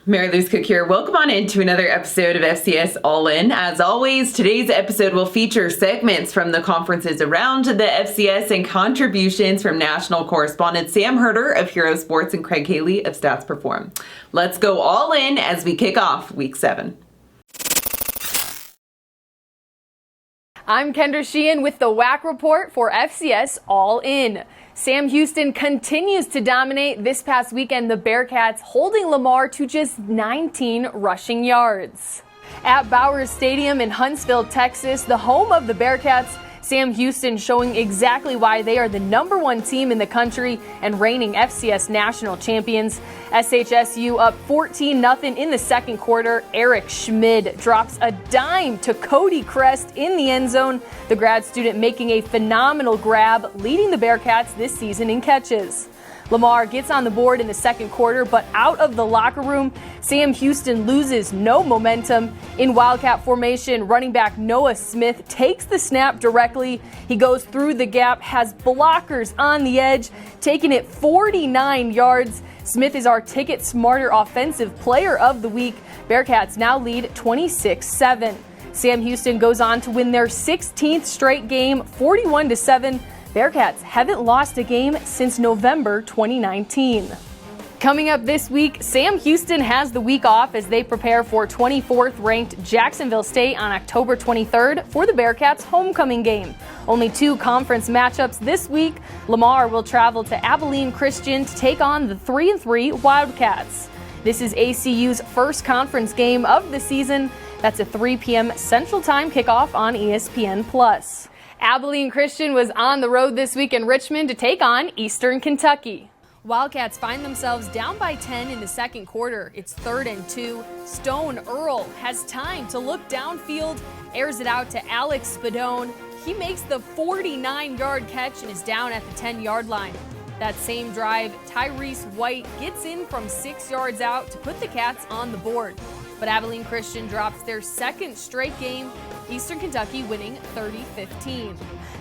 Mary Louise Cook here. Welcome on into another episode of FCS All-In. As always, today's episode will feature segments from the conferences around the FCS and contributions from national correspondent Sam Herder of Hero Sports and Craig Haley of Stats Perform. Let's go all in as we kick off Week 7. I'm Kendra Sheehan with the WAC report for FCS All-In. Sam Houston continues to dominate. This past weekend, the Bearcats holding Lamar to just 19 rushing yards. At Bowers Stadium in Huntsville, Texas, the home of the Bearcats, Sam Houston showing exactly why they are the #1 team in the country and reigning FCS national champions. SHSU up 14-0 in the second quarter. Eric Schmid drops a dime to Cody Crest in the end zone. The grad student making a phenomenal grab, leading the Bearcats this season in catches. Lamar gets on the board in the second quarter, but out of the locker room, Sam Houston loses no momentum. In Wildcat formation, running back Noah Smith takes the snap directly. He goes through the gap, has blockers on the edge, taking it 49 yards. Smith is our Ticket Smarter Offensive Player of the Week. Bearcats now lead 26-7. Sam Houston goes on to win their 16th straight game, 41-7. Bearcats haven't lost a game since November 2019. Coming up this week, Sam Houston has the week off as they prepare for 24th ranked Jacksonville State on October 23rd for the Bearcats homecoming game. Only 2 conference matchups this week. Lamar will travel to Abilene Christian to take on the 3-3 Wildcats. This is ACU's first conference game of the season. That's a 3 p.m. Central Time kickoff on ESPN+. Abilene Christian was on the road this week in Richmond to take on Eastern Kentucky. Wildcats find themselves down by 10 in the second quarter. It's 3rd and 2. Stone Earl has time to look downfield, airs it out to Alex Spadone. He makes the 49-yard catch and is down at the 10-yard line. That same drive, Tyrese White gets in from 6 yards out to put the Cats on the board. But Abilene Christian drops their second straight game, Eastern Kentucky winning 30-15.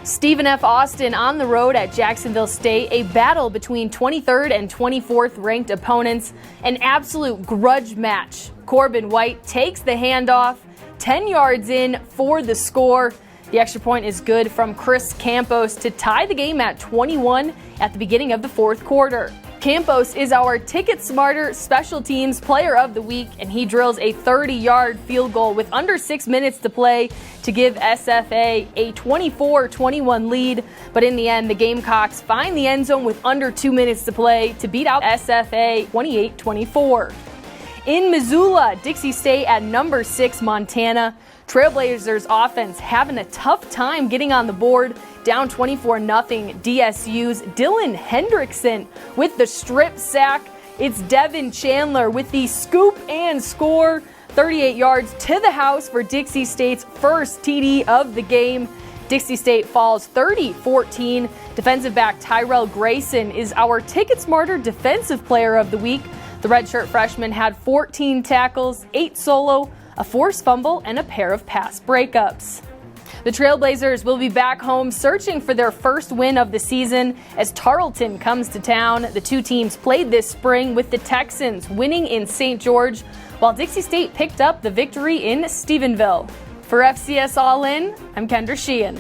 Stephen F. Austin on the road at Jacksonville State, a battle between 23rd and 24th ranked opponents, an absolute grudge match. Corbin White takes the handoff, 10 yards in for the score. The extra point is good from Chris Campos to tie the game at 21 at the beginning of the fourth quarter. Campos is our Ticket Smarter Special Teams Player of the Week, and he drills a 30-yard field goal with under 6 minutes to play to give SFA a 24-21 lead. But in the end, the Gamecocks find the end zone with under 2 minutes to play to beat out SFA 28-24. In Missoula, Dixie State at number 6 Montana. Trailblazers offense having a tough time getting on the board. Down 24-0, DSU's Dylan Hendrickson with the strip sack. It's Devin Chandler with the scoop and score. 38 yards to the house for Dixie State's first TD of the game. Dixie State falls 30-14. Defensive back Tyrell Grayson is our Ticket Smarter Defensive Player of the Week. The redshirt freshman had 14 tackles, 8 solo, a forced fumble, and a pair of pass breakups. The Trailblazers will be back home searching for their first win of the season as Tarleton comes to town. The 2 teams played this spring with the Texans winning in St. George, while Dixie State picked up the victory in Stephenville. For FCS All-In, I'm Kendra Sheehan.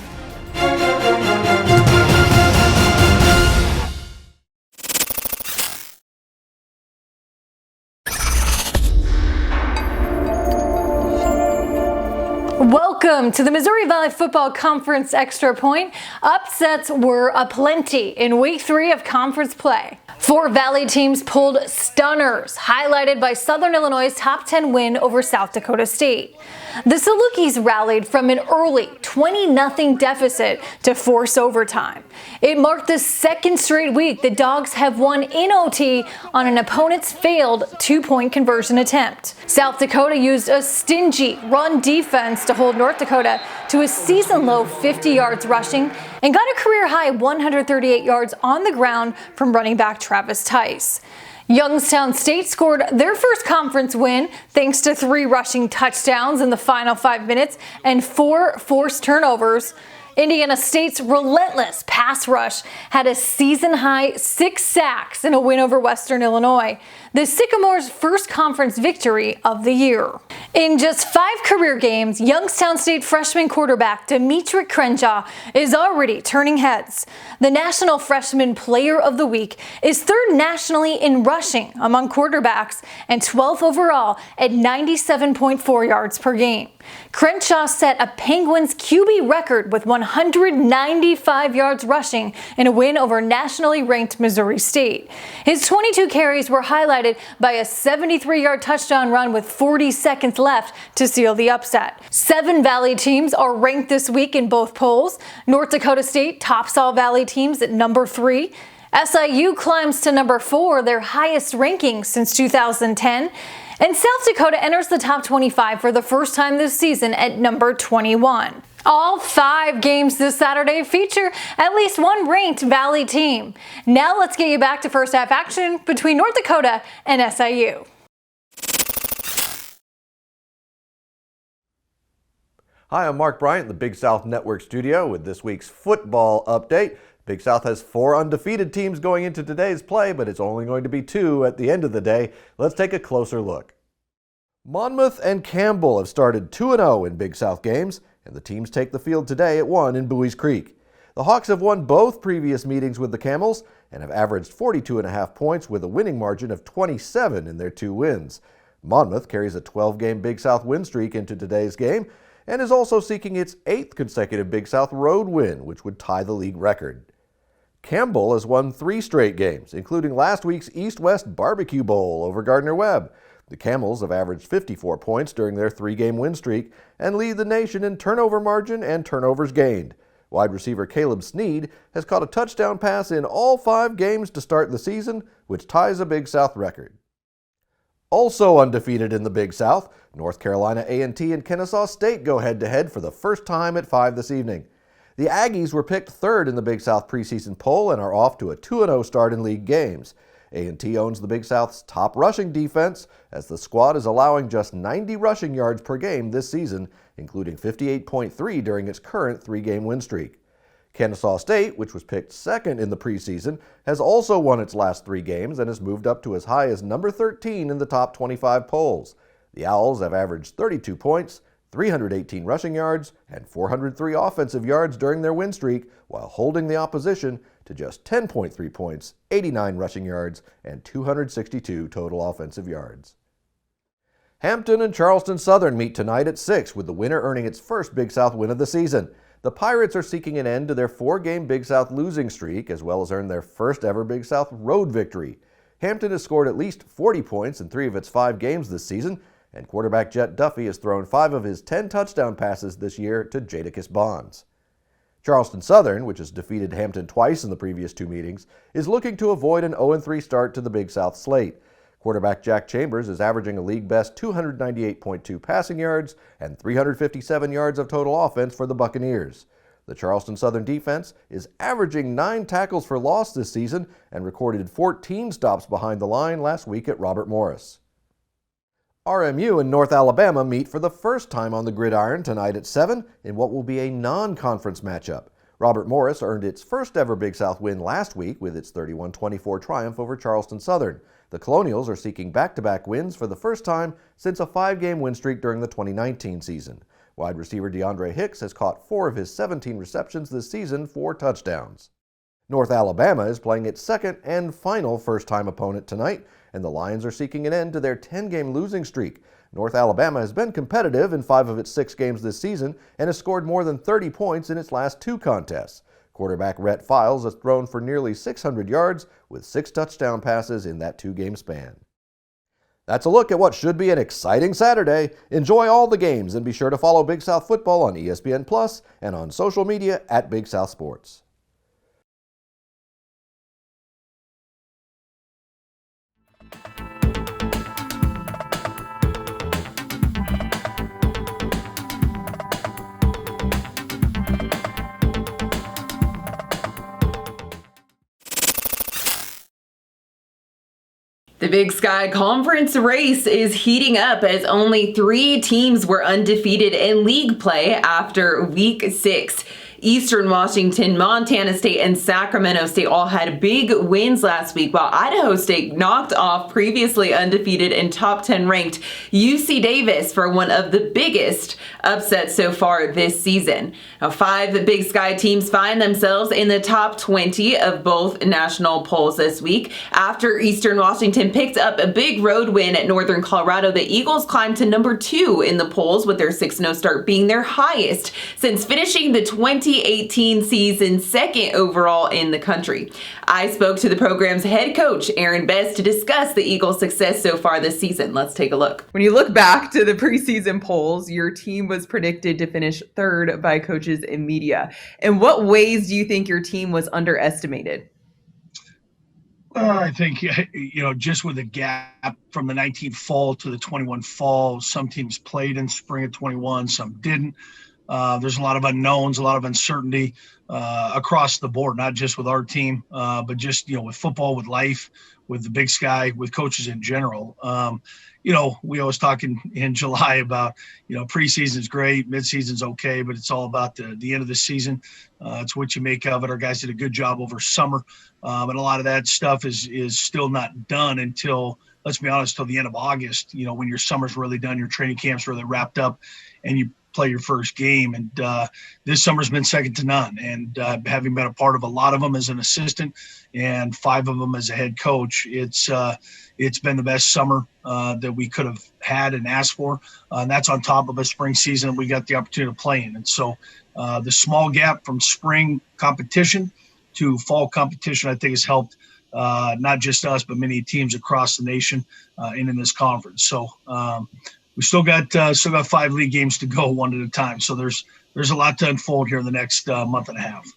Welcome to the Missouri Valley Football Conference Extra Point. Upsets were aplenty in Week 3 of conference play. 4 Valley teams pulled stunners, highlighted by Southern Illinois' top 10 win over South Dakota State. The Salukis rallied from an early 20-0 deficit to force overtime. It marked the second straight week the Dogs have won in OT on an opponent's failed 2-point conversion attempt. South Dakota used a stingy run defense to hold North Dakota to a season-low 50 yards rushing and got a career-high 138 yards on the ground from running back Travis Tice. Youngstown State scored their first conference win thanks to 3 rushing touchdowns in the final 5 minutes and 4 forced turnovers. Indiana State's relentless pass rush had a season-high 6 sacks in a win over Western Illinois, the Sycamores' first conference victory of the year. In just 5 career games, Youngstown State freshman quarterback Demetri Crenshaw is already turning heads. The National Freshman Player of the Week is 3rd nationally in rushing among quarterbacks and 12th overall at 97.4 yards per game. Crenshaw set a Penguins QB record with 195 yards rushing in a win over nationally ranked Missouri State. His 22 carries were highlighted by a 73-yard touchdown run with 40 seconds left to seal the upset. 7 Valley teams are ranked this week in both polls. North Dakota State tops all Valley teams at number 3. SIU climbs to number 4, their highest ranking since 2010. And South Dakota enters the top 25 for the first time this season at number 21. All 5 games this Saturday feature at least one ranked Valley team. Now let's get you back to first half action between North Dakota and SIU. Hi, I'm Mark Bryant, the Big South Network studio with this week's football update. Big South has 4 undefeated teams going into today's play, but it's only going to be 2 at the end of the day. Let's take a closer look. Monmouth and Campbell have started 2-0 in Big South games, and the teams take the field today at 1 in Bowie's Creek. The Hawks have won both previous meetings with the Camels and have averaged 42.5 points with a winning margin of 27 in their 2 wins. Monmouth carries a 12-game Big South win streak into today's game and is also seeking its 8th consecutive Big South road win, which would tie the league record. Campbell has won 3 straight games, including last week's East-West Barbecue Bowl over Gardner-Webb. The Camels have averaged 54 points during their 3-game win streak and lead the nation in turnover margin and turnovers gained. Wide receiver Caleb Sneed has caught a touchdown pass in all 5 games to start the season, which ties a Big South record. Also undefeated in the Big South, North Carolina A&T and Kennesaw State go head-to-head for the first time at 5 this evening. The Aggies were picked 3rd in the Big South preseason poll and are off to a 2-0 start in league games. A&T owns the Big South's top rushing defense, as the squad is allowing just 90 rushing yards per game this season, including 58.3 during its current 3-game win streak. Kennesaw State, which was picked 2nd in the preseason, has also won its last 3 games and has moved up to as high as number 13 in the top 25 polls. The Owls have averaged 32 points, 318 rushing yards, and 403 offensive yards during their win streak, while holding the opposition to just 10.3 points, 89 rushing yards, and 262 total offensive yards. Hampton and Charleston Southern meet tonight at 6, with the winner earning its first Big South win of the season. The Pirates are seeking an end to their 4-game Big South losing streak, as well as earn their first ever Big South road victory. Hampton has scored at least 40 points in 3 of its 5 games this season, and quarterback Jet Duffy has thrown 5 of his 10 touchdown passes this year to Jadakiss Bonds. Charleston Southern, which has defeated Hampton twice in the previous 2 meetings, is looking to avoid an 0-3 start to the Big South slate. Quarterback Jack Chambers is averaging a league-best 298.2 passing yards and 357 yards of total offense for the Buccaneers. The Charleston Southern defense is averaging 9 tackles for loss this season and recorded 14 stops behind the line last week at Robert Morris. RMU and North Alabama meet for the first time on the gridiron tonight at 7 in what will be a non-conference matchup. Robert Morris earned its first ever Big South win last week with its 31-24 triumph over Charleston Southern. The Colonials are seeking back-to-back wins for the first time since a 5-game win streak during the 2019 season. Wide receiver DeAndre Hicks has caught 4 of his 17 receptions this season for touchdowns. North Alabama is playing its second and final first-time opponent tonight, and the Lions are seeking an end to their 10-game losing streak. North Alabama has been competitive in 5 of its 6 games this season and has scored more than 30 points in its last 2 contests. Quarterback Rhett Files has thrown for nearly 600 yards with 6 touchdown passes in that 2-game span. That's a look at what should be an exciting Saturday. Enjoy all the games and be sure to follow Big South Football on ESPN Plus and on social media at Big South Sports. The Big Sky Conference race is heating up as only 3 teams were undefeated in league play after Week 6. Eastern Washington, Montana State, and Sacramento State all had big wins last week, while Idaho State knocked off previously undefeated and top 10 ranked UC Davis for one of the biggest upsets so far this season. Now, 5 Big Sky teams find themselves in the top 20 of both national polls this week. After Eastern Washington picked up a big road win at Northern Colorado, the Eagles climbed to number 2 in the polls, with their 6-0 start being their highest since finishing the 2018 season second overall in the country. I spoke to the program's head coach, Aaron Best, to discuss the Eagles' success so far this season. Let's take a look. When you look back to the preseason polls, your team was predicted to finish 3rd by coaches and media. In what ways do you think your team was underestimated? I think, just with the gap from the 19 fall to the 21 fall, some teams played in spring of 21, some didn't. There's a lot of unknowns, a lot of uncertainty across the board, not just with our team, but just, with football, with life, with the Big Sky, with coaches in general. We always talk in July about, preseason's great, midseason's okay, but it's all about the end of the season. It's what you make of it. Our guys did a good job over summer, and a lot of that stuff is still not done until, let's be honest, till the end of August, when your summer's really done, your training camp's really wrapped up, and you play your first game. And this summer's been second to none. And having been a part of a lot of them as an assistant and 5 of them as a head coach, it's been the best summer that we could have had and asked for. And that's on top of a spring season we got the opportunity to play in. And so the small gap from spring competition to fall competition, I think, has helped not just us, but many teams across the nation and in this conference. So we still got 5 league games to go, one at a time. So there's a lot to unfold here in the next month and a half.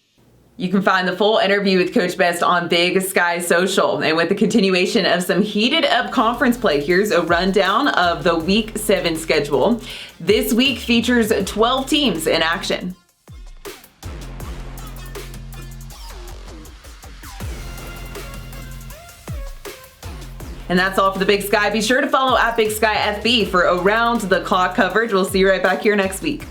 You can find the full interview with Coach Best on Big Sky Social. And with the continuation of some heated up conference play, here's a rundown of the Week 7 schedule. This week features 12 teams in action. And that's all for the Big Sky. Be sure to follow at Big Sky FB for around the clock coverage. We'll see you right back here next week.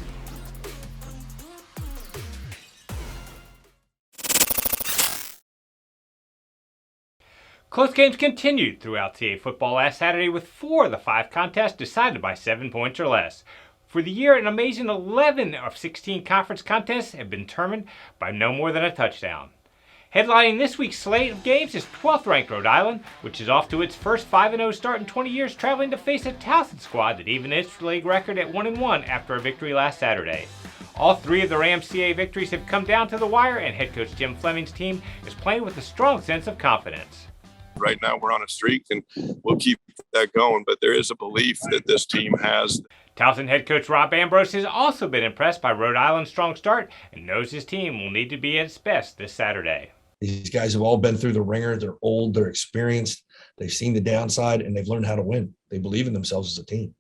Close games continued throughout TA football last Saturday, with 4 of the 5 contests decided by 7 points or less. For the year, an amazing 11 of 16 conference contests have been determined by no more than a touchdown. Headlining this week's slate of games is 12th-ranked Rhode Island, which is off to its first 5-0 start in 20 years, traveling to face a Towson squad that evened its league record at 1-1 after a victory last Saturday. All 3 of the RAMCA victories have come down to the wire, and head coach Jim Fleming's team is playing with a strong sense of confidence. Right now we're on a streak, and we'll keep that going, but there is a belief that this team has. Towson head coach Rob Ambrose has also been impressed by Rhode Island's strong start and knows his team will need to be at its best this Saturday. These guys have all been through the ringer. They're old, they're experienced, they've seen the downside, and they've learned how to win. They believe in themselves as a team.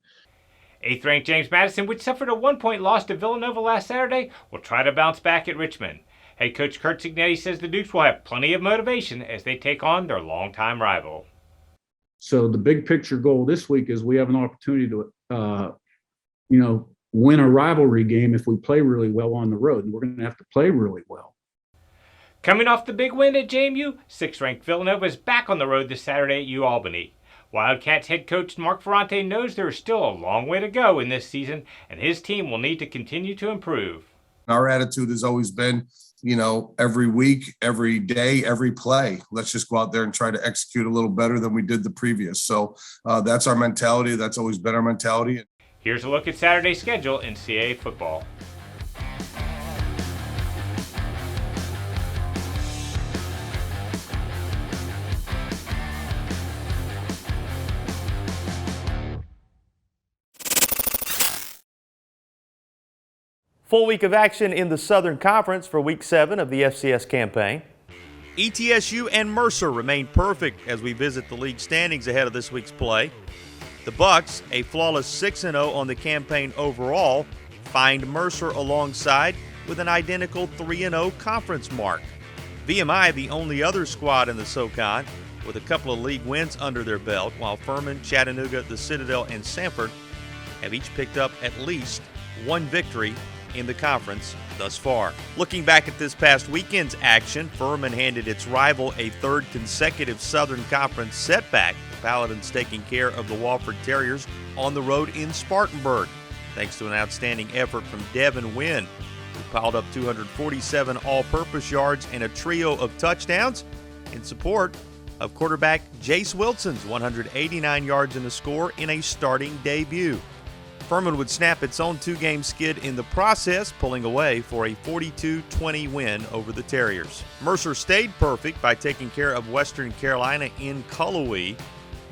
8th-ranked James Madison, which suffered a 1-point loss to Villanova last Saturday, will try to bounce back at Richmond. Head coach Kurt Signetti says the Dukes will have plenty of motivation as they take on their longtime rival. So the big picture goal this week is we have an opportunity to, win a rivalry game if we play really well on the road. And we're going to have to play really well. Coming off the big win at JMU, 6th-ranked Villanova is back on the road this Saturday at U-Albany. Wildcats head coach Mark Ferrante knows there is still a long way to go in this season, and his team will need to continue to improve. Our attitude has always been, every week, every day, every play, let's just go out there and try to execute a little better than we did the previous. So that's our mentality. That's always been our mentality. Here's a look at Saturday's schedule in CAA football. Full week of action in the Southern Conference for Week 7 of the FCS campaign. ETSU and Mercer remain perfect as we visit the league standings ahead of this week's play. The Bucks, a flawless 6-0 on the campaign overall, find Mercer alongside with an identical 3-0 conference mark. VMI, the only other squad in the SoCon, with a couple of league wins under their belt, while Furman, Chattanooga, the Citadel, and Sanford have each picked up at least one victory in the conference thus far. Looking back at this past weekend's action, Furman handed its rival a third consecutive Southern Conference setback. The Paladins taking care of the Wofford Terriers on the road in Spartanburg, thanks to an outstanding effort from Devin Wynn, who piled up 247 all-purpose yards and a trio of touchdowns in support of quarterback Jace Wilson's 189 yards and a score in a starting debut. Furman would snap its own two-game skid in the process, pulling away for a 42-20 win over the Terriers. Mercer stayed perfect by taking care of Western Carolina in Cullowhee.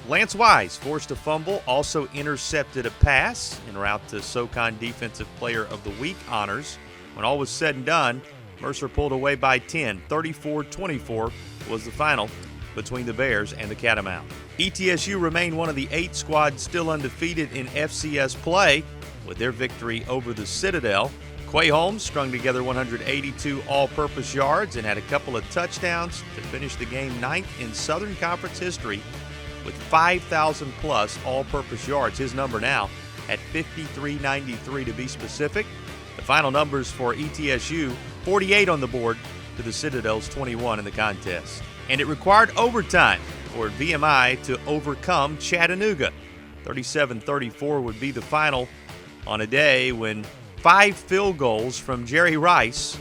Lance Wise forced a fumble, also intercepted a pass en route to SoCon Defensive Player of the Week honors. When all was said and done, Mercer pulled away by 10. 34-24 was the final between the Bears and the Catamount. ETSU remained one of the 8 squads still undefeated in FCS play with their victory over the Citadel. Quay Holmes strung together 182 all-purpose yards and had a couple of touchdowns to finish the game 9th in Southern Conference history with 5,000-plus all-purpose yards. His number now at 5,393 to be specific. The final numbers for ETSU, 48 on the board to the Citadel's 21 in the contest. And it required overtime for VMI to overcome Chattanooga. 37-34 would be the final on a day when 5 field goals from Jerry Rice,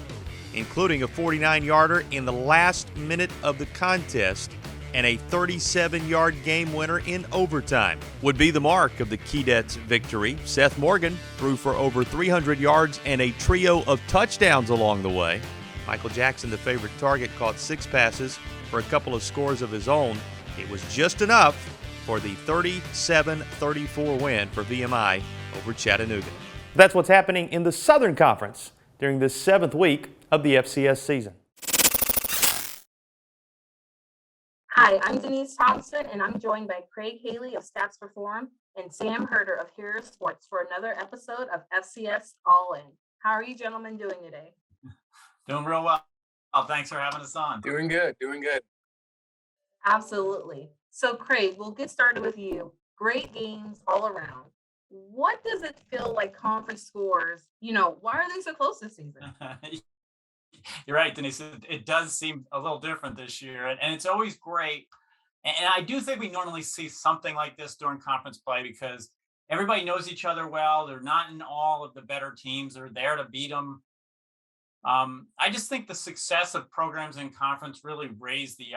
including a 49-yarder in the last minute of the contest, and a 37-yard game winner in overtime would be the mark of the Keydets' victory. Seth Morgan threw for over 300 yards and a trio of touchdowns along the way. Michael Jackson, the favorite target, caught 6 passes for a couple of scores of his own. It was just enough for the 37-34 win for VMI over Chattanooga. That's what's happening in the Southern Conference during this 7th week of the FCS season. Hi, I'm Denise Thompson, and I'm joined by Craig Haley of Stats Reform and Sam Herder of Hero Sports for another episode of FCS All-In. How are you gentlemen doing today? Doing real well. Thanks for having us on. Doing good. Absolutely. So, Craig, we'll get started with you. Great games all around. What does it feel like conference scores? Why are they so close this season? You're right, Denise. It does seem a little different this year, and it's always great. And I do think we normally see something like this during conference play because everybody knows each other well. They're not in all of the better teams. They're there to beat them. I just think the success of programs in conference really raise the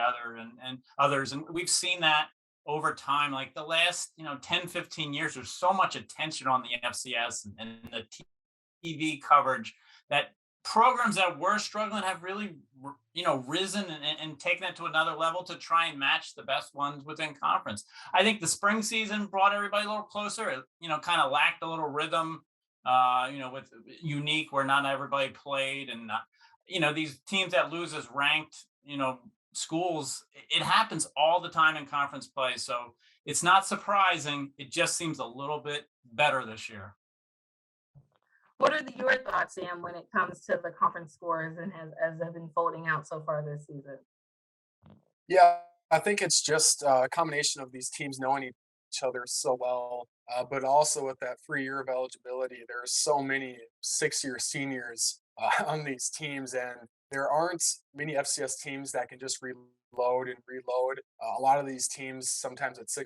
others. And we've seen that over time, like the last, 10, 15 years, there's so much attention on the FCS and the TV coverage that programs that were struggling have really, risen and taken it to another level to try and match the best ones within conference. I think the spring season brought everybody a little closer. It, kind of lacked a little rhythm, with unique where not everybody played. And, these teams that lose as ranked, schools, it happens all the time in conference play. So it's not surprising. It just seems a little bit better this year. What are your thoughts, Sam, when it comes to the conference scores and as they've been folding out so far this season? Yeah, I think it's just a combination of these teams knowing each other so well, but also with that free year of eligibility, there's so many 6-year seniors on these teams, and there aren't many FCS teams that can just reload and reload. A lot of these teams, sometimes it's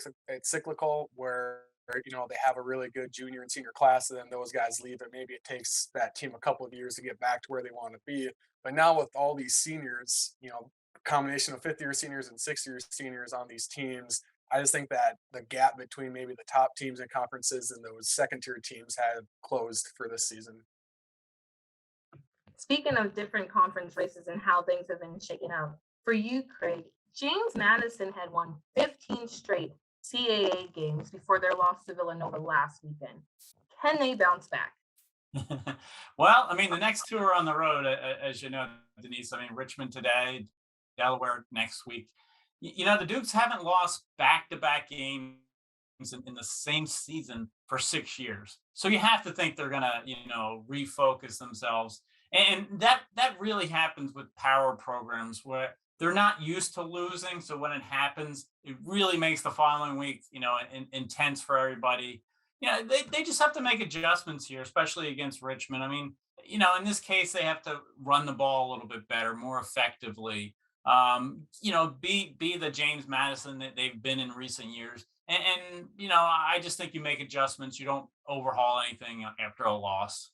cyclical, where they have a really good junior and senior class, and then those guys leave, and maybe it takes that team a couple of years to get back to where they want to be. But now with all these seniors, a combination of 5th-year seniors and 6th-year seniors on these teams, I just think that the gap between maybe the top teams and conferences and those second-tier teams have closed for this season. Speaking of different conference races and how things have been shaken out, for you, Craig, James Madison had won 15 straight CAA games before their loss to Villanova last weekend. Can they bounce back? Well, the next 2 are on the road, as you know, Denise. Richmond today, Delaware next week. The Dukes haven't lost back-to-back games in the same season for 6 years. So you have to think they're going to, refocus themselves. And that really happens with power programs where they're not used to losing. So when it happens, it really makes the following week, intense for everybody. They just have to make adjustments here, especially against Richmond. in this case, they have to run the ball a little bit better, more effectively. Be the James Madison that they've been in recent years. And I just think you make adjustments. You don't overhaul anything after a loss.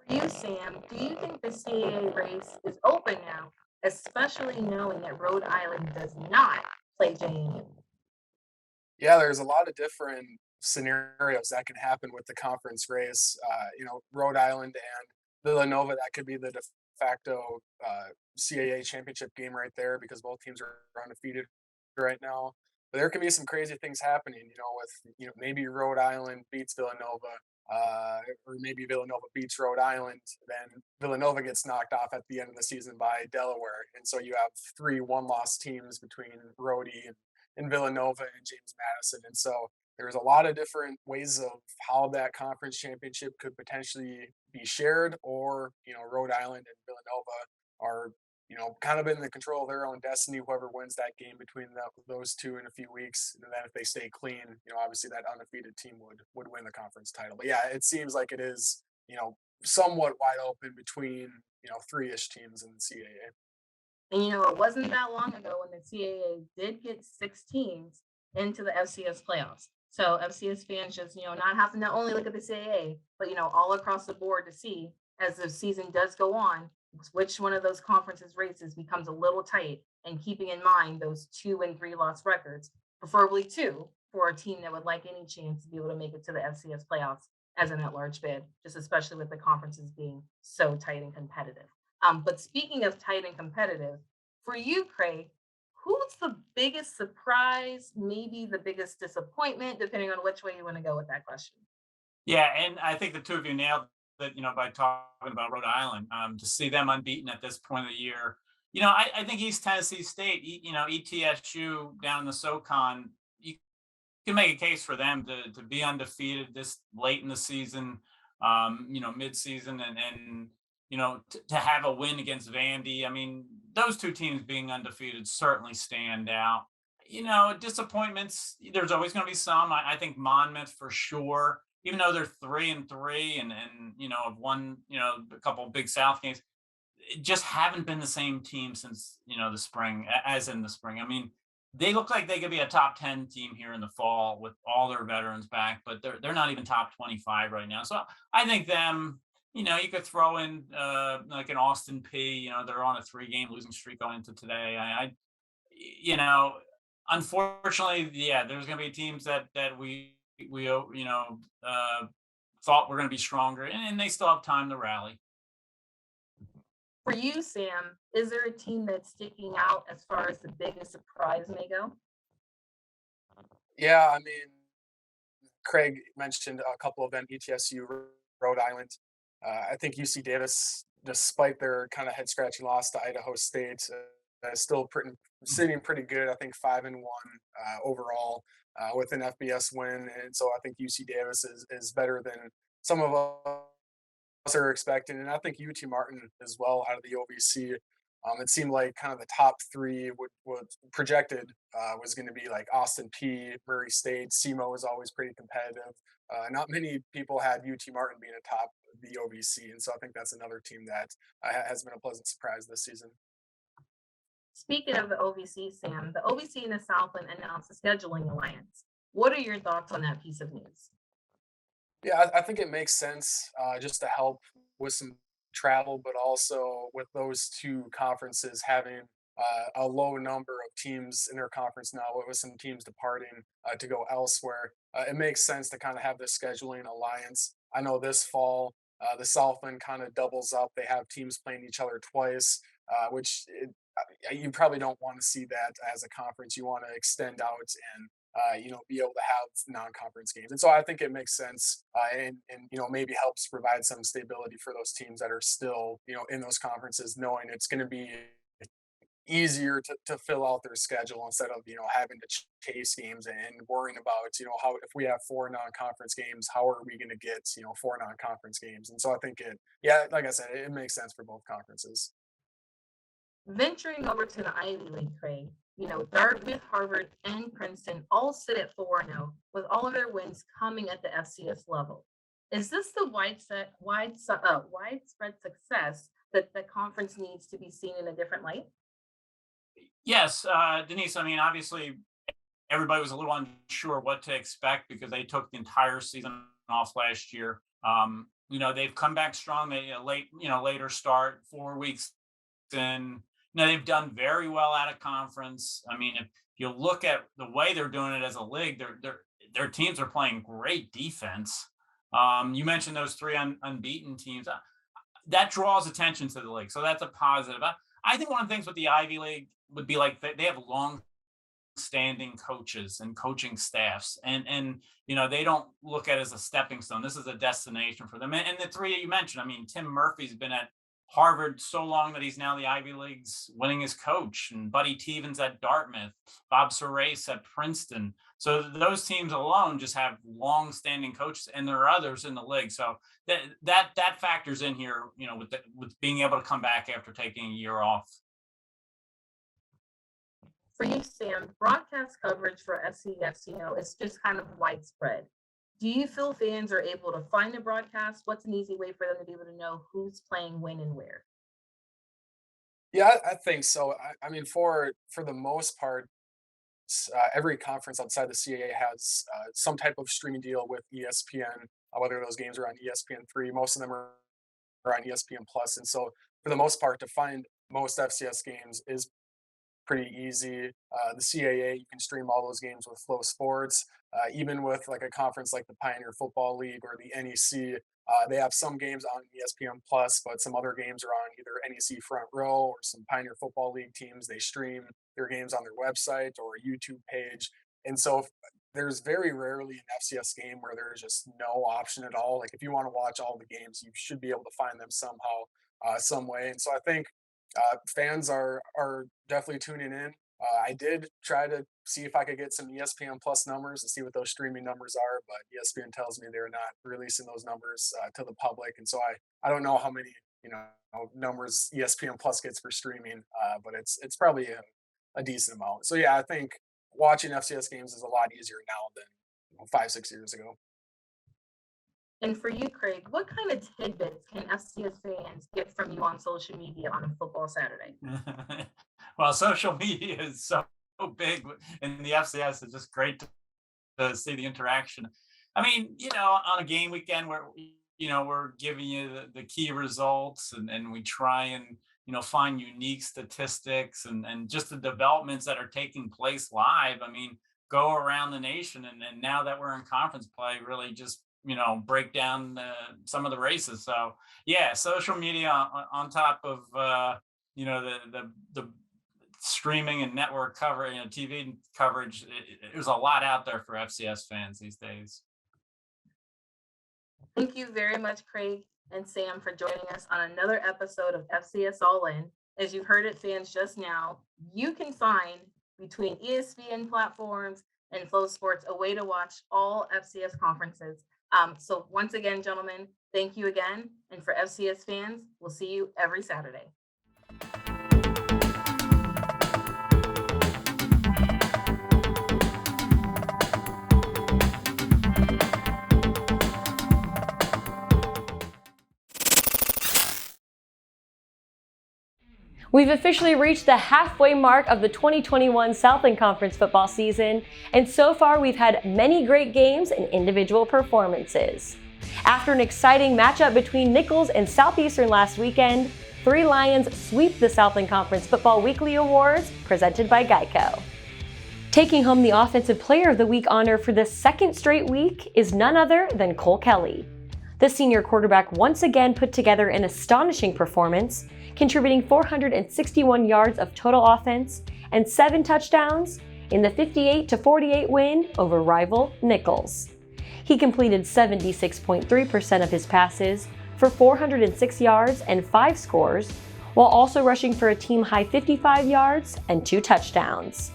For you, Sam, do you think the CAA race is open now, especially knowing that Rhode Island does not play JMU? Yeah, there's a lot of different scenarios that can happen with the conference race. Rhode Island and Villanova, that could be the de facto CAA championship game right there because both teams are undefeated right now. But there could be some crazy things happening, with maybe Rhode Island beats Villanova, or maybe Villanova beats Rhode Island, then Villanova gets knocked off at the end of the season by Delaware, and so you have 3 one-loss teams between Rhody and Villanova and James Madison, and so there's a lot of different ways of how that conference championship could potentially be shared, or Rhode Island and Villanova are kind of in the control of their own destiny. Whoever wins that game between those two in a few weeks, and then if they stay clean, obviously that undefeated team would win the conference title. But yeah, it seems like it is somewhat wide open between 3-ish teams in the CAA. And it wasn't that long ago when the CAA did get 6 teams into the FCS playoffs. So FCS fans just not have to not only look at the CAA, but all across the board to see as the season does go on, which one of those conferences races becomes a little tight, and keeping in mind those 2 and 3 loss records, preferably 2 for a team that would like any chance to be able to make it to the FCS playoffs as an at-large bid, just especially with the conferences being so tight and competitive. But speaking of tight and competitive, for you, Craig, who's the biggest surprise, maybe the biggest disappointment, depending on which way you want to go with that question? Yeah, and I think the two of you nailed that, by talking about Rhode Island, to see them unbeaten at this point of the year. I think East Tennessee State, ETSU down in the SoCon, you can make a case for them to be undefeated this late in the season, mid-season, and to have a win against Vandy. I mean, those two teams being undefeated certainly stand out. Disappointments, there's always going to be some. I think Monmouth for sure, even though they're 3-3 and have won, a couple of Big South games, just haven't been the same team since, the spring, as in the spring. I mean, they look like they could be a top 10 team here in the fall with all their veterans back, but they're not even top 25 right now. So I think them, you could throw in like an Austin P, they're on a 3-game losing streak going into today. Unfortunately, yeah, there's going to be teams that we thought were going to be stronger, and they still have time to rally. For you, Sam, is there a team that's sticking out as far as the biggest surprise may go? Yeah, I mean, Craig mentioned a couple of them, ETSU, Rhode Island. I think UC Davis, despite their kind of head-scratching loss to Idaho State, is still sitting pretty good. I think 5-1 overall with an FBS win, and so I think UC Davis is better than some of us are expecting, and I think UT Martin as well out of the OVC. It seemed like kind of the top 3 would projected was going to be like Austin P, Murray State. SEMO is always pretty competitive. Not many people had UT Martin being atop the OVC, and so I think that's another team that has been a pleasant surprise this season. Speaking of the OVC, Sam, the OVC in the Southland announced a scheduling alliance. What are your thoughts on that piece of news? Yeah, I think it makes sense just to help with some travel, but also with those two conferences having a low number of teams in their conference now, with some teams departing to go elsewhere. It makes sense to kind of have this scheduling alliance. I know this fall, the Southland kind of doubles up. They have teams playing each other twice, which you probably don't want to see that as a conference. You want to extend out and be able to have non-conference games. And so I think it makes sense and maybe helps provide some stability for those teams that are still, in those conferences, knowing it's going to be easier to fill out their schedule instead of, having to chase games and worrying about, how, if we have 4 non-conference games, how are we going to get, 4 non-conference games? And so I think like I said, it makes sense for both conferences. Venturing over to the Ivy League, Craig, Dartmouth, Harvard, and Princeton all sit at 4-0, with all of their wins coming at the FCS level. Is this the widespread success that the conference needs to be seen in a different light? Yes, Denise, I mean, obviously, everybody was a little unsure what to expect because they took the entire season off last year. They've come back strong. They later start 4 weeks in. They've done very well out of conference. I mean, if you look at the way they're doing it as a league, their teams are playing great defense. You mentioned those three unbeaten teams. That draws attention to the league, so that's a positive. I think one of the things with the Ivy League would be like they have long-standing coaches and coaching staffs, and they don't look at it as a stepping stone. This is a destination for them. And the three you mentioned, I mean, Tim Murphy's been at Harvard so long that he's now the Ivy League's winningest coach, and Buddy Tevens at Dartmouth, Bob Surace at Princeton. So those teams alone just have long-standing coaches, and there are others in the league. So that factors in here, with being able to come back after taking a year off. For you, Sam, broadcast coverage for FCS, is just kind of widespread. Do you feel fans are able to find the broadcast? What's an easy way for them to be able to know who's playing when and where? Yeah, I think so. I mean, for the most part, every conference outside the CAA has some type of streaming deal with ESPN, whether those games are on ESPN3. Most of them are on ESPN Plus. And so for the most part, to find most FCS games is pretty easy. The CAA, you can stream all those games with Flow Sports. Even with like a conference like the Pioneer Football League or the NEC, they have some games on ESPN Plus, but some other games are on either NEC Front Row or some Pioneer Football League teams. They stream their games on their website or a YouTube page. And so there's very rarely an FCS game where there's just no option at all. Like if you want to watch all the games, you should be able to find them somehow, some way. And so I think fans are definitely tuning in. I did try to see if I could get some ESPN Plus numbers to see what those streaming numbers are, but ESPN tells me they're not releasing those numbers to the public. And so I don't know how many numbers ESPN Plus gets for streaming, but it's probably a decent amount. So yeah, I think watching FCS games is a lot easier now than 5-6 years ago. And for you, Craig, what kind of tidbits can FCS fans get from you on social media on a football Saturday? Well, social media is so big in the FCS. It's just great to see the interaction. I mean, on a game weekend where, we're giving you the key results and we try and, find unique statistics and just the developments that are taking place live. I mean, go around the nation. And now that we're in conference play, really just, break down some of the races. So yeah, social media on top of, the streaming and network coverage, TV coverage, there's a lot out there for FCS fans these days. Thank you very much, Craig and Sam, for joining us on another episode of FCS All-In. As you heard it, fans, just now, you can find between ESPN platforms and Flow Sports a way to watch all FCS conferences. So once again, gentlemen, thank you again. And for FCS fans, we'll see you every Saturday. We've officially reached the halfway mark of the 2021 Southland Conference football season, and so far we've had many great games and individual performances. After an exciting matchup between Nichols and Southeastern last weekend, 3 Lions sweep the Southland Conference Football Weekly Awards presented by Geico. Taking home the Offensive Player of the Week honor for the second straight week is none other than Cole Kelly. The senior quarterback once again put together an astonishing performance, contributing 461 yards of total offense and 7 touchdowns in the 58-48 win over rival Nichols. He completed 76.3% of his passes for 406 yards and 5 scores, while also rushing for a team-high 55 yards and 2 touchdowns.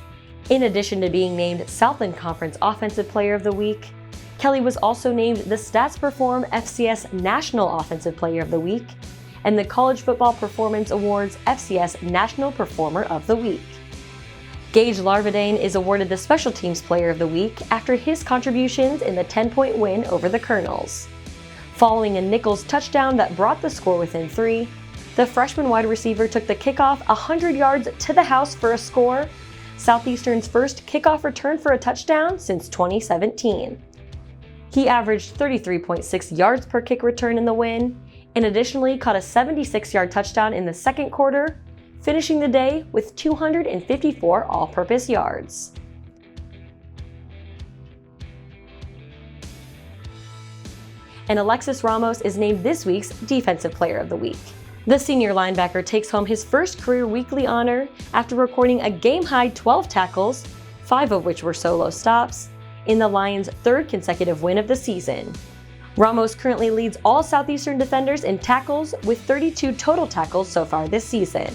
In addition to being named Southland Conference Offensive Player of the Week, Kelly was also named the Stats Perform FCS National Offensive Player of the Week and the College Football Performance Awards FCS National Performer of the Week. Gage Larvadane is awarded the Special Teams Player of the Week after his contributions in the 10-point win over the Colonels. Following a Nichols touchdown that brought the score within 3, the freshman wide receiver took the kickoff 100 yards to the house for a score, Southeastern's first kickoff return for a touchdown since 2017. He averaged 33.6 yards per kick return in the win, and additionally caught a 76-yard touchdown in the second quarter, finishing the day with 254 all-purpose yards. And Alexis Ramos is named this week's Defensive Player of the Week. The senior linebacker takes home his first career weekly honor after recording a game-high 12 tackles, 5 of which were solo stops, in the Lions' third consecutive win of the season. Ramos currently leads all Southeastern defenders in tackles with 32 total tackles so far this season.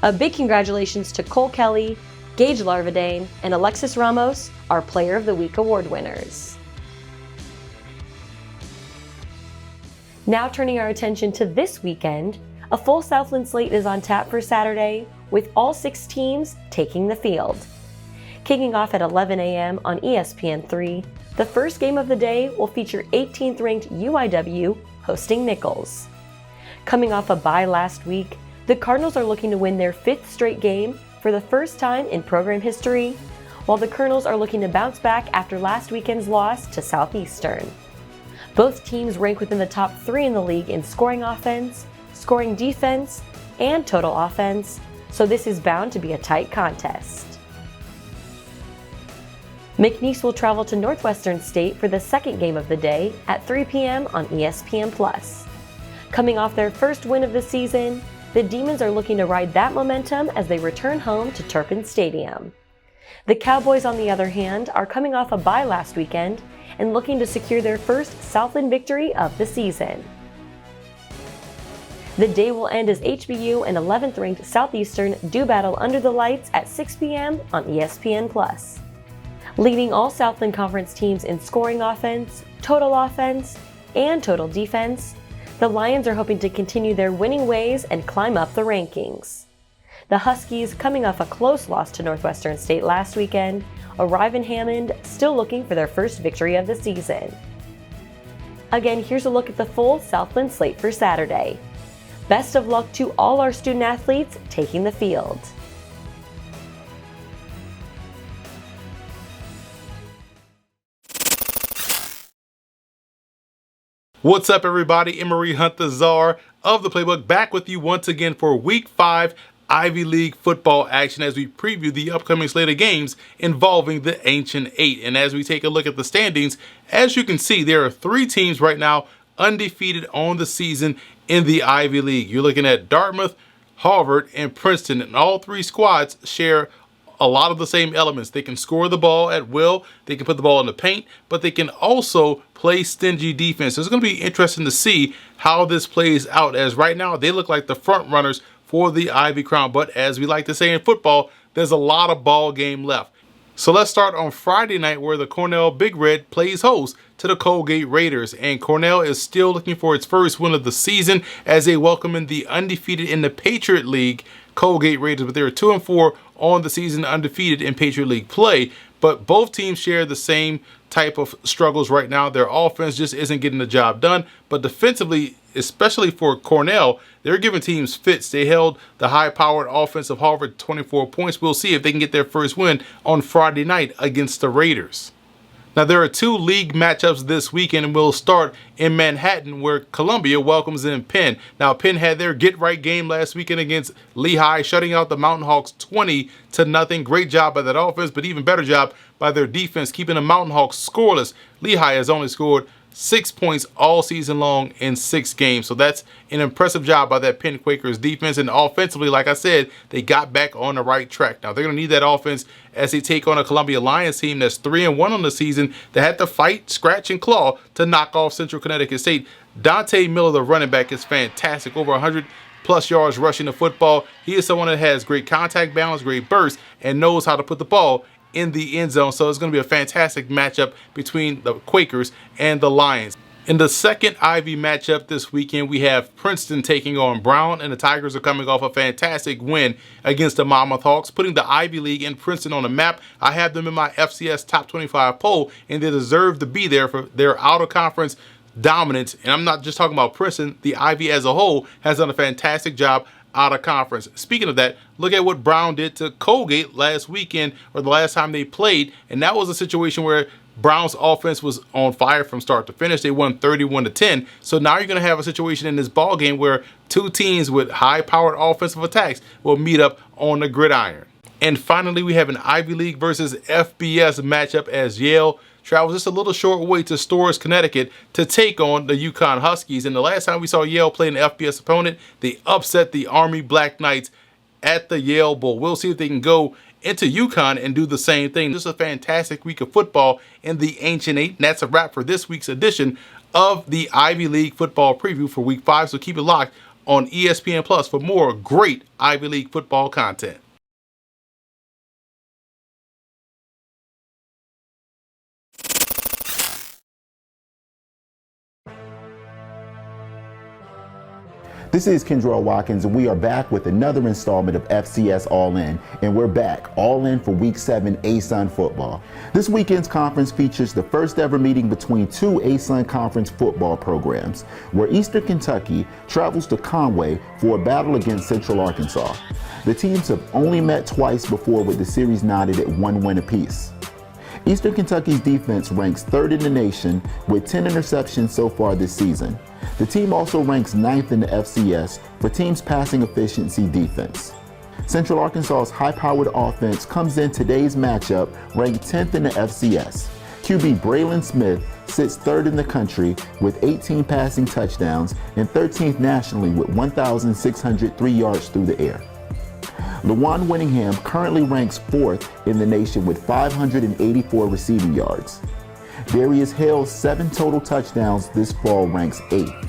A big congratulations to Cole Kelly, Gage Larvadane, and Alexis Ramos, our Player of the Week award winners. Now turning our attention to this weekend, a full Southland slate is on tap for Saturday, with all 6 teams taking the field. Kicking off at 11 a.m. on ESPN3, the first game of the day will feature 18th ranked UIW hosting Nichols. Coming off a bye last week, the Cardinals are looking to win their 5th straight game for the first time in program history, while the Colonels are looking to bounce back after last weekend's loss to Southeastern. Both teams rank within the top 3 in the league in scoring offense, scoring defense, and total offense, so this is bound to be a tight contest. McNeese will travel to Northwestern State for the second game of the day at 3 p.m. on ESPN+. Coming off their first win of the season, the Demons are looking to ride that momentum as they return home to Turpin Stadium. The Cowboys, on the other hand, are coming off a bye last weekend and looking to secure their first Southland victory of the season. The day will end as HBU and 11th ranked Southeastern do battle under the lights at 6 p.m. on ESPN+. Leading all Southland Conference teams in scoring offense, and total defense, the Lions are hoping to continue their winning ways and climb up the rankings. The Huskies, coming off a close loss to Northwestern State last weekend, arrive in Hammond still looking for their first victory of the season. Again, here's a look at the full Southland slate for Saturday. Best of luck to all our student athletes taking the field. What's up, everybody? Emery Hunt, the czar of the playbook, back with you once again for Week 5 Ivy League football action as we preview the upcoming slate of games involving the Ancient 8. And as we take a look at the standings, as you can see, there are 3 teams right now undefeated on the season in the Ivy League. You're looking at Dartmouth, Harvard, and Princeton, and all 3 squads share a lot of the same elements. They can score the ball at will, they can put the ball in the paint, but they can also play stingy defense. So it's going to be interesting to see how this plays out, as right now they look like the front runners for the Ivy Crown. But as we like to say in football, there's a lot of ball game left. So let's start on Friday night, where the Cornell Big Red plays host to the Colgate Raiders. And Cornell is still looking for its first win of the season as they welcome in the undefeated in the Patriot League Colgate Raiders. But they're 2-4 on the season, undefeated in Patriot League play. But both teams share the same type of struggles right now. Their offense just isn't getting the job done. But defensively, especially for Cornell, they're giving teams fits. They held the high-powered offense of Harvard 24 points. We'll see if they can get their first win on Friday night against the Raiders. Now, there are 2 league matchups this weekend, and we'll start in Manhattan, where Columbia welcomes in Penn. Now, Penn had their get-right game last weekend against Lehigh, shutting out the Mountain Hawks 20-0. Great job by that offense, but even better job by their defense, keeping the Mountain Hawks scoreless. Lehigh has only scored 6 points all season long in 6 games. So that's an impressive job by that Penn Quakers defense. And offensively, like I said, they got back on the right track. Now, they're going to need that offense as they take on a Columbia Lions team that's 3-1 on the season, that had to fight, scratch, and claw to knock off Central Connecticut State. Dante Miller, the running back, is fantastic. Over 100+ yards rushing the football. He is someone that has great contact balance, great burst, and knows how to put the ball in the end zone. So it's going to be a fantastic matchup between the Quakers and the Lions. In the second Ivy matchup this weekend, we have Princeton taking on Brown, and the Tigers are coming off a fantastic win against the Monmouth Hawks, putting the Ivy League and Princeton on the map. I have them in my FCS Top 25 poll, and they deserve to be there for their out-of-conference dominance. And I'm not just talking about Princeton. The Ivy as a whole has done a fantastic job out of conference. Speaking of that, look at what Brown did to Colgate last weekend, or the last time they played, and that was a situation where Brown's offense was on fire from start to finish. They won 31-10. So now you're going to have a situation in this ball game where two teams with high-powered offensive attacks will meet up on the gridiron. And finally, we have an Ivy League versus FBS matchup as Yale travels just a little short way to Storrs, Connecticut to take on the UConn Huskies. And the last time we saw Yale play an FBS opponent, they upset the Army Black Knights at the Yale Bowl. We'll see if they can go into UConn and do the same thing. This is a fantastic week of football in the Ancient Eight, and that's a wrap for this week's edition of the Ivy League football preview for Week 5. So keep it locked on ESPN Plus for more great Ivy League football content. This is Kendra Watkins, and we are back with another installment of FCS All-In, and we're back all in for Week 7 ASUN football. This weekend's conference features the first ever meeting between two ASUN conference football programs, where Eastern Kentucky travels to Conway for a battle against Central Arkansas. The teams have only met twice before, with the series knotted at 1 win apiece. Eastern Kentucky's defense ranks 3rd in the nation with 10 interceptions so far this season. The team also ranks 9th in the FCS for teams' passing efficiency defense. Central Arkansas's high-powered offense comes in today's matchup ranked 10th in the FCS. QB Braylon Smith sits 3rd in the country with 18 passing touchdowns and 13th nationally with 1,603 yards through the air. LaJuan Winningham currently ranks 4th in the nation with 584 receiving yards. Darius Hill's 7 total touchdowns this fall ranks 8th.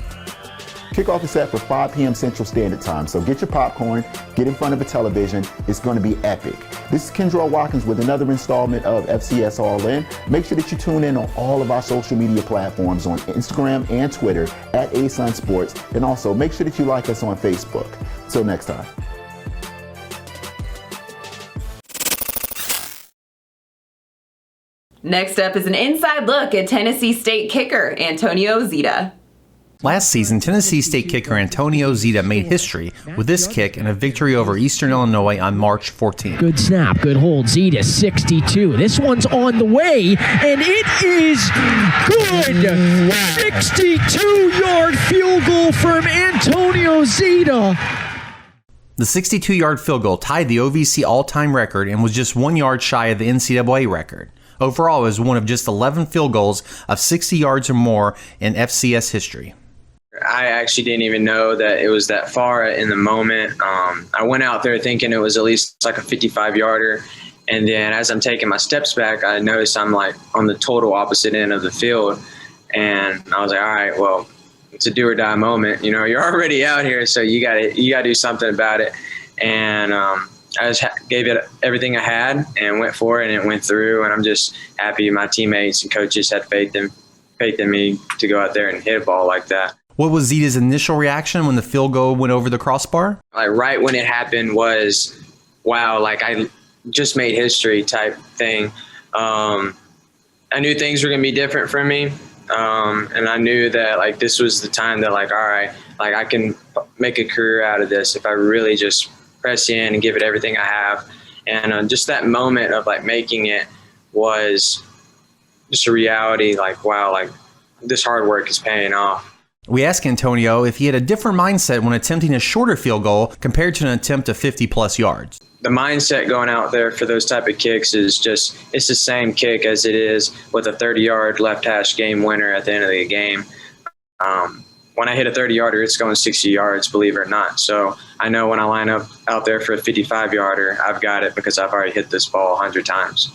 Kickoff is set for 5 p.m. Central Standard Time, so get your popcorn, get in front of a television. It's going to be epic. This is Kendra Watkins with another installment of FCS All-In. Make sure that you tune in on all of our social media platforms on Instagram and Twitter at ASUN Sports, and also make sure that you like us on Facebook. Till next time. Next up is an inside look at Tennessee State kicker Antonio Zita. Last season, Tennessee State kicker Antonio Zita made history with this kick in a victory over Eastern Illinois on March 14th. Good snap, good hold. Zita, 62. This one's on the way, and it is good. 62-yard field goal from Antonio Zita. The 62-yard field goal tied the OVC all-time record and was just 1 yard shy of the NCAA record. Overall, it was one of just 11 field goals of 60 yards or more in FCS history. I actually didn't even know that it was that far in the moment. I went out there thinking it was at least like a 55-yarder. And then as I'm taking my steps back, I noticed I'm like on the total opposite end of the field. And I was like, all right, well, it's a do or die moment. You know, you're already out here, so you got to do something about it. And I just gave it everything I had and went for it, and it went through. And I'm just happy my teammates and coaches had faith in me to go out there and hit a ball like that. What was Zita's initial reaction when the field goal went over the crossbar? Like right when it happened was, wow, like I just made history type thing. I knew things were going to be different for me. And I knew that like this was the time that like, all right, like I can make a career out of this if I really just press in and give it everything I have. And just that moment of like making it was just a reality. Like, wow, like this hard work is paying off. We asked Antonio if he had a different mindset when attempting a shorter field goal compared to an attempt of 50-plus yards. The mindset going out there for those type of kicks is just, it's the same kick as it is with a 30-yard left hash game winner at the end of the game. When I hit a 30-yarder, it's going 60 yards, believe it or not. So I know when I line up out there for a 55-yarder, I've got it because I've already hit this ball 100 times.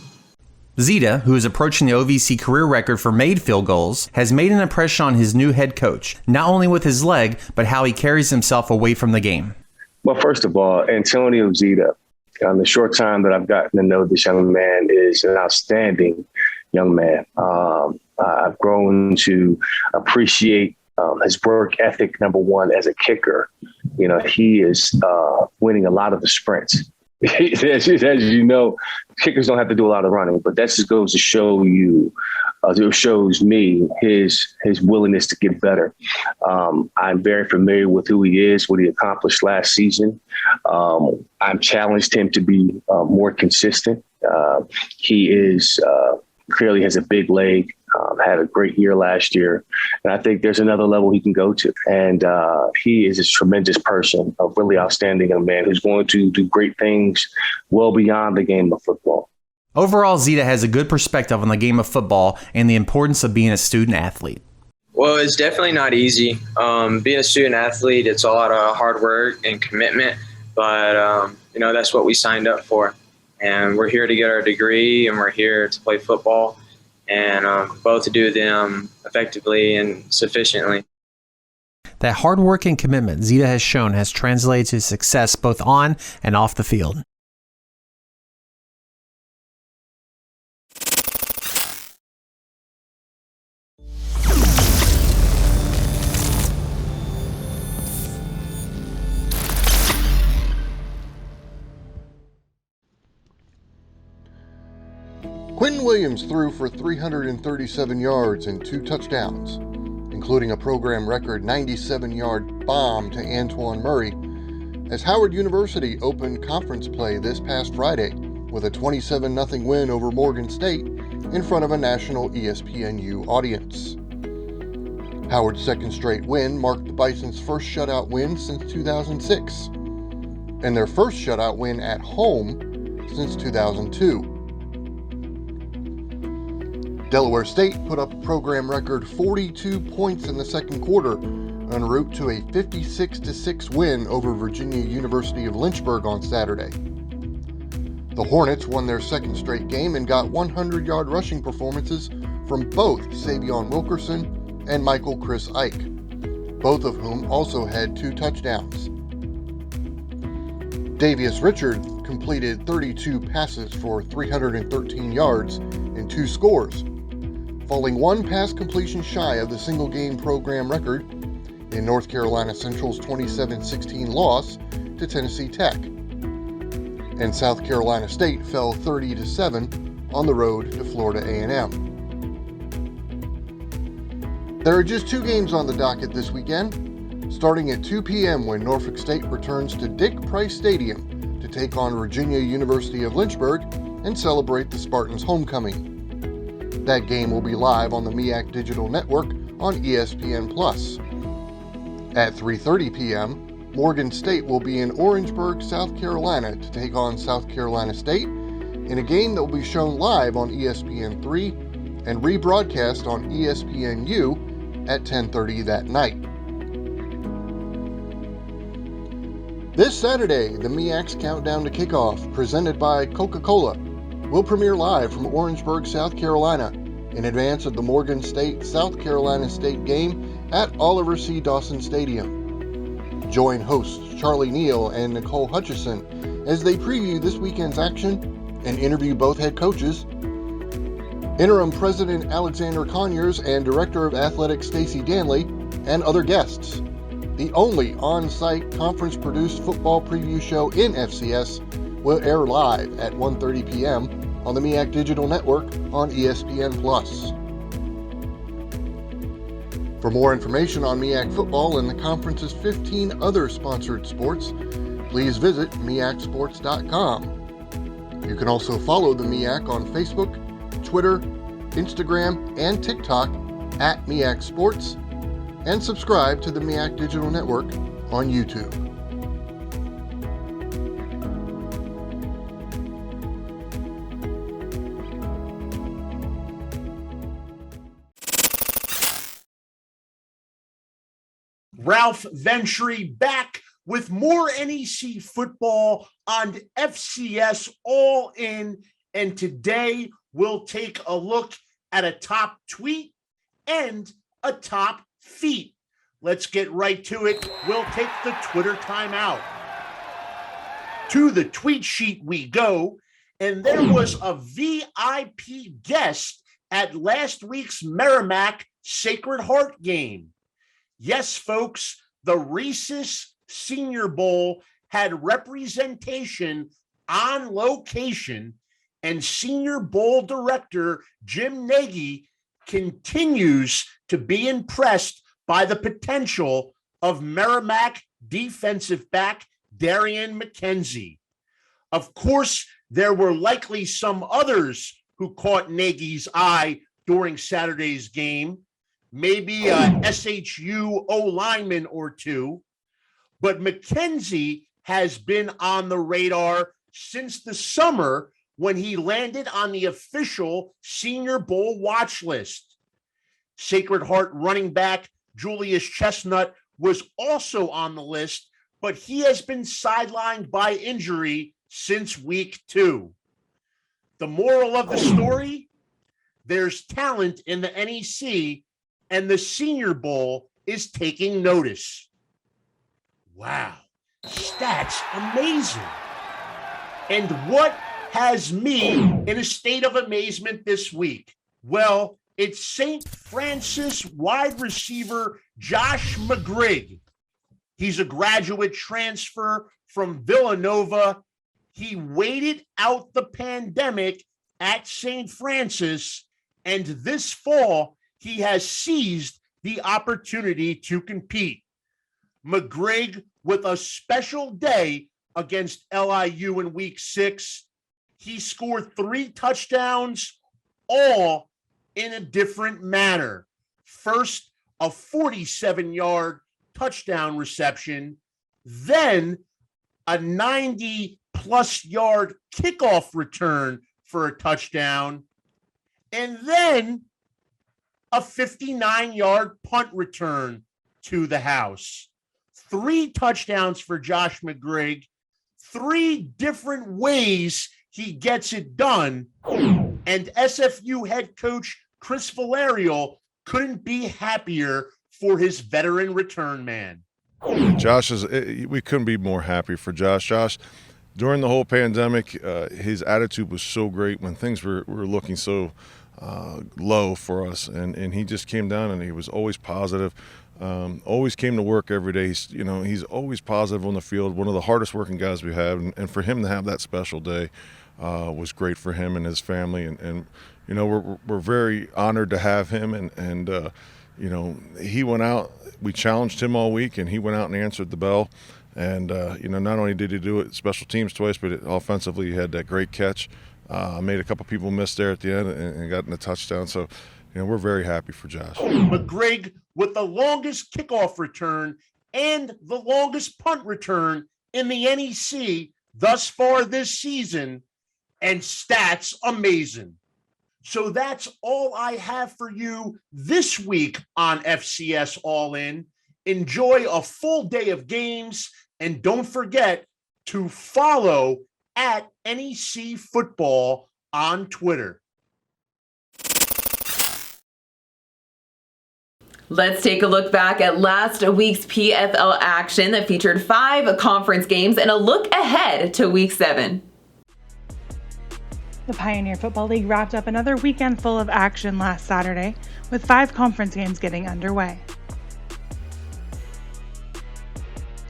Zita, who is approaching the OVC career record for made field goals, has made an impression on his new head coach, not only with his leg, but how he carries himself away from the game. Well, first of all, Antonio Zita, the short time that I've gotten to know this young man, is an outstanding young man. I've grown to appreciate his work ethic, number one, as a kicker. You know, he is winning a lot of the sprints. As you know, kickers don't have to do a lot of running, but that just goes to show you, it shows me his willingness to get better. I'm very familiar with who he is, what he accomplished last season. I've challenged him to be more consistent. He is clearly has a big leg. Had a great year last year. And I think there's another level he can go to. And he is a tremendous person, a really outstanding young man who's going to do great things well beyond the game of football. Overall, Zita has a good perspective on the game of football and the importance of being a student athlete. Well, it's definitely not easy. Being a student athlete, it's a lot of hard work and commitment, but that's what we signed up for. And we're here to get our degree, and we're here to play football, and both to do them effectively and sufficiently. That hard work and commitment Zita has shown has translated to success both on and off the field. Quentin Williams threw for 337 yards and 2 touchdowns, including a program record 97-yard bomb to Antoine Murray, as Howard University opened conference play this past Friday with a 27-0 win over Morgan State in front of a national ESPNU audience. Howard's second straight win marked the Bison's first shutout win since 2006, and their first shutout win at home since 2002. Delaware State put up a program record 42 points in the second quarter en route to a 56-6 win over Virginia University of Lynchburg on Saturday. The Hornets won their second straight game and got 100-yard rushing performances from both Savion Wilkerson and Michael Chris Ike, both of whom also had 2 touchdowns. Davius Richard completed 32 passes for 313 yards and 2 scores, falling 1 pass completion shy of the single-game program record in North Carolina Central's 27-16 loss to Tennessee Tech. And South Carolina State fell 30-7 on the road to Florida A&M. There are just 2 games on the docket this weekend, starting at 2 p.m. when Norfolk State returns to Dick Price Stadium to take on Virginia University of Lynchburg and celebrate the Spartans' homecoming. That game will be live on the MEAC Digital Network on ESPN+. At 3:30 p.m., Morgan State will be in Orangeburg, South Carolina to take on South Carolina State in a game that will be shown live on ESPN3 and rebroadcast on ESPNU at 10:30 that night. This Saturday, the MEAC's Countdown to Kickoff, presented by Coca-Cola, will premiere live from Orangeburg, South Carolina, in advance of the Morgan State-South Carolina State game at Oliver C. Dawson Stadium. Join hosts Charlie Neal and Nicole Hutchison as they preview this weekend's action and interview both head coaches, Interim President Alexander Conyers and Director of Athletics Stacey Danley, and other guests. The only on-site conference-produced football preview show in FCS will air live at 1:30 p.m. on the MEAC Digital Network on ESPN+. For more information on MEAC football and the conference's 15 other sponsored sports, please visit MEACsports.com. You can also follow the MEAC on Facebook, Twitter, Instagram, and TikTok at MEAC Sports, and subscribe to the MEAC Digital Network on YouTube. Ralph Ventry back with more NEC football on FCS All-In, and today we'll take a look at a top tweet and a top feat. Let's get right to it. We'll take the Twitter timeout. To the tweet sheet we go, and there was a VIP guest at last week's Merrimack Sacred Heart game. Yes, folks, the Reese's Senior Bowl had representation on location, and Senior Bowl director Jim Nagy continues to be impressed by the potential of Merrimack defensive back Darian McKenzie. Of course, there were likely some others who caught Nagy's eye during Saturday's game, maybe a SHU O-lineman or two, but McKenzie has been on the radar since the summer when he landed on the official Senior Bowl watch list. Sacred Heart running back Julius Chestnut was also on the list, but he has been sidelined by injury since week 2. The moral of the story, there's talent in the NEC, and the Senior Bowl is taking notice. Wow, stats amazing. And what has me in a state of amazement this week? Well, it's St. Francis wide receiver Josh McGrigg. He's a graduate transfer from Villanova. He waited out the pandemic at St. Francis, and this fall, he has seized the opportunity to compete. McGrigg with a special day against LIU in week 6. He scored 3 touchdowns, all in a different manner. First, a 47-yard touchdown reception, then a 90-plus yard kickoff return for a touchdown, and then a 59-yard punt return to the house. 3 touchdowns for Josh McGrigg, 3 different ways he gets it done, and SFU head coach Chris Valerial couldn't be happier for his veteran return man. We couldn't be more happy for Josh. Josh, during the whole pandemic, his attitude was so great when things were looking so low for us, and he just came down and he was always positive. Always came to work every day. He's always positive on the field. One of the hardest working guys we have, and for him to have that special day was great for him and his family. And we're very honored to have him. And he went out. We challenged him all week, and he went out and answered the bell. And not only did he do it special teams twice, but offensively he had that great catch. Made a couple people miss there at the end and got in a touchdown. So we're very happy for Josh. McGrigg with the longest kickoff return and the longest punt return in the NEC thus far this season, and stats amazing. So that's all I have for you this week on FCS All-In. Enjoy a full day of games, and don't forget to follow at NEC Football on Twitter. Let's take a look back at last week's PFL action that featured 5 conference games and a look ahead to week 7. The Pioneer Football League wrapped up another weekend full of action last Saturday, with 5 conference games getting underway.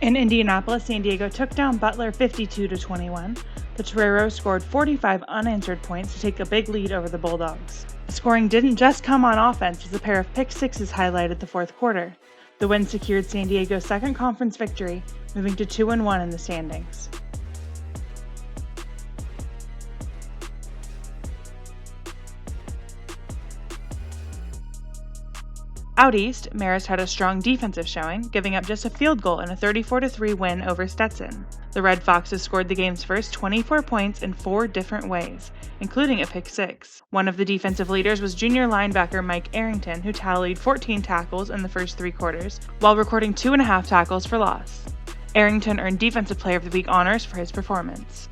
In Indianapolis, San Diego took down Butler 52-21. The Toreros scored 45 unanswered points to take a big lead over the Bulldogs. The scoring didn't just come on offense, as a pair of pick sixes highlighted the fourth quarter. The win secured San Diego's second conference victory, moving to 2-1 in the standings. Out east, Marist had a strong defensive showing, giving up just a field goal in a 34-3 win over Stetson. The Red Foxes scored the game's first 24 points in 4 different ways, including a pick 6. One of the defensive leaders was junior linebacker Mike Arrington, who tallied 14 tackles in the first 3 quarters, while recording 2.5 tackles for loss. Arrington earned Defensive Player of the Week honors for his performance.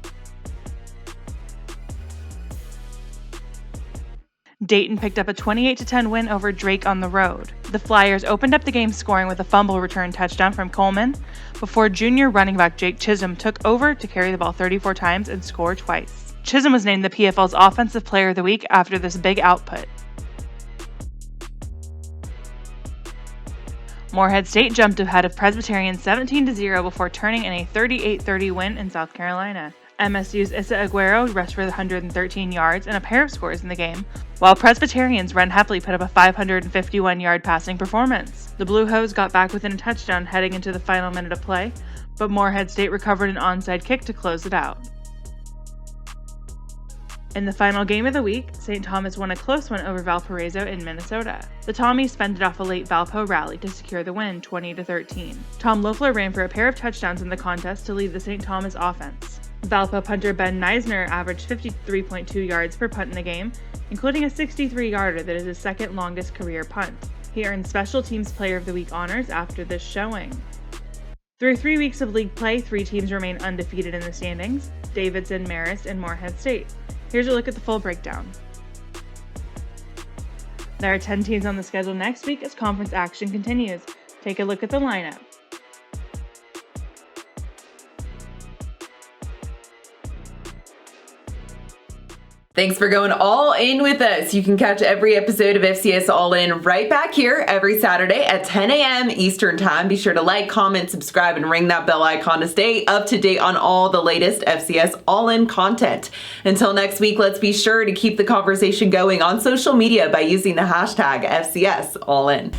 Dayton picked up a 28-10 win over Drake on the road. The Flyers opened up the game scoring with a fumble return touchdown from Coleman, before junior running back Jake Chisholm took over to carry the ball 34 times and score twice. Chisholm was named the PFL's Offensive Player of the Week after this big output. Morehead State jumped ahead of Presbyterian 17-0 before turning in a 38-30 win in South Carolina. MSU's Issa Aguero rushed for 113 yards and a pair of scores in the game, while Presbyterian's Ren Hepley put up a 551-yard passing performance. The Blue Hose got back within a touchdown heading into the final minute of play, but Morehead State recovered an onside kick to close it out. In the final game of the week, St. Thomas won a close one over Valparaiso in Minnesota. The Tommies fended off a late Valpo rally to secure the win 20-13. Tom Loeffler ran for a pair of touchdowns in the contest to lead the St. Thomas offense. Valpo punter Ben Neisner averaged 53.2 yards per punt in the game, including a 63-yarder that is his second longest career punt. He earned Special Teams Player of the Week honors after this showing. Through 3 weeks of league play, 3 teams remain undefeated in the standings: Davidson, Marist, and Morehead State. Here's a look at the full breakdown. There are 10 teams on the schedule next week as conference action continues. Take a look at the lineup. Thanks for going all in with us. You can catch every episode of FCS All-In right back here every Saturday at 10 a.m. Eastern Time. Be sure to like, comment, subscribe, and ring that bell icon to stay up to date on all the latest FCS All-In content. Until next week, let's be sure to keep the conversation going on social media by using the hashtag FCS All-In.